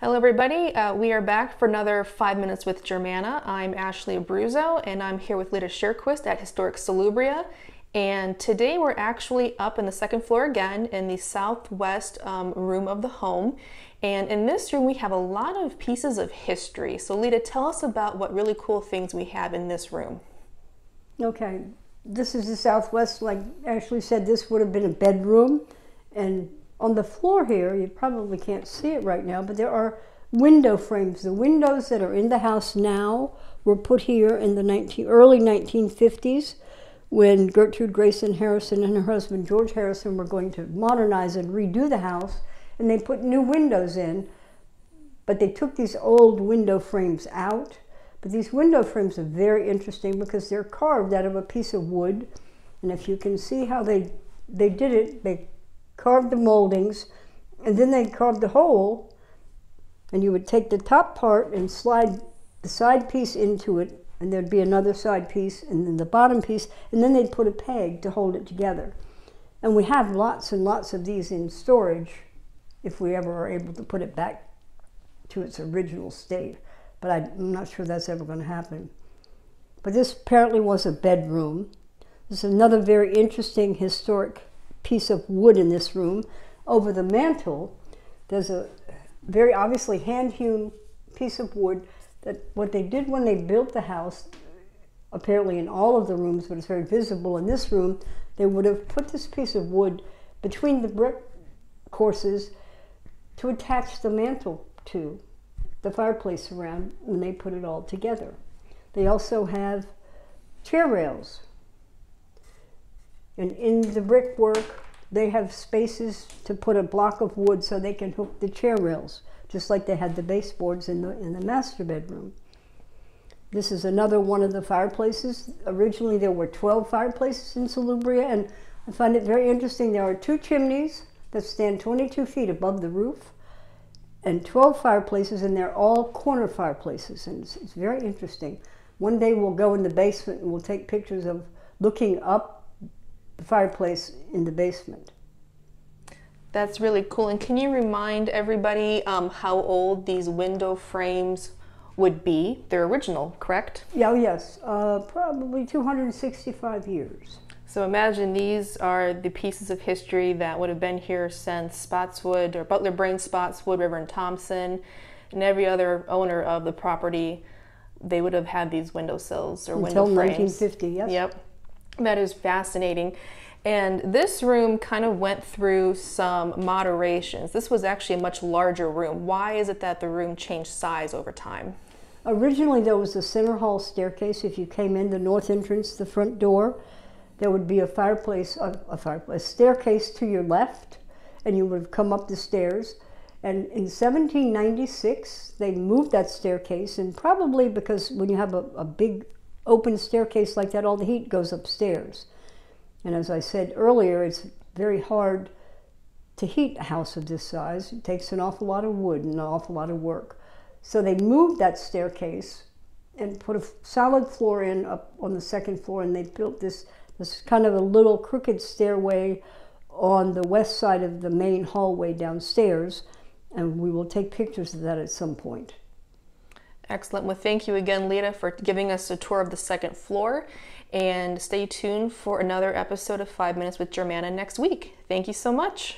Hello everybody, we are back for another 5 Minutes with Germanna. I'm Ashley Abruzzo and I'm here with Lita Sherquist at Historic Salubria. And today we're actually up in the second floor again in the southwest room of the home. And in this room we have a lot of pieces of history. So Lita, tell us about what really cool things we have in this room. Okay, this is the southwest. Like Ashley said, this would have been a bedroom. And on the floor here, you probably can't see it right now, but there are window frames. The windows that are in the house now were put here in the early 1950s when Gertrude Grayson Harrison and her husband George Harrison were going to modernize and redo the house, and they put new windows in, but they took these old window frames out. But these window frames are very interesting because they're carved out of a piece of wood, and if you can see how they did it, they carved the moldings, and then they carved the hole, and you would take the top part and slide the side piece into it, and there'd be another side piece, and then the bottom piece, and then they'd put a peg to hold it together. And we have lots and lots of these in storage if we ever are able to put it back to its original state. But I'm not sure that's ever going to happen. But this apparently was a bedroom. There's another very interesting historic piece of wood in this room. Over the mantle, there's a very obviously hand-hewn piece of wood that what they did when they built the house, apparently in all of the rooms, but it's very visible in this room, they would have put this piece of wood between the brick courses to attach the mantle to the fireplace around when they put it all together. They also have chair rails. And in the brickwork, they have spaces to put a block of wood so they can hook the chair rails, just like they had the baseboards in the master bedroom. This is another one of the fireplaces. Originally, there were 12 fireplaces in Salubria, and I find it very interesting. There are 2 chimneys that stand 22 feet above the roof, and 12 fireplaces, and they're all corner fireplaces, and it's very interesting. One day we'll go in the basement and we'll take pictures of looking up the fireplace in the basement. That's really cool. And can you remind everybody how old these window frames would be? They're original, correct? Yeah, yes, probably 265 years. So imagine these are the pieces of history that would have been here since Spotswood or Butler Brain Spotswood, Reverend Thompson, and every other owner of the property. They would have had these windowsills or window frames. Until 1950, yes. Yep. That is fascinating. And this room kind of went through some moderations. This was actually a much larger room. Why is it that the room changed size over time? Originally there was a center hall staircase. If you came in the north entrance, the front door, there would be a staircase to your left, and you would have come up the stairs. And in 1796, they moved that staircase, and probably because when you have a big open staircase like that, all the heat goes upstairs. And as I said earlier, it's very hard to heat a house of this size. It takes an awful lot of wood and an awful lot of work. So they moved that staircase and put a solid floor in up on the second floor, and they built this kind of a little crooked stairway on the west side of the main hallway downstairs, and we will take pictures of that at some point. Excellent. Well, thank you again, Lita, for giving us a tour of the second floor. And stay tuned for another episode of 5 Minutes with Germanna next week. Thank you so much.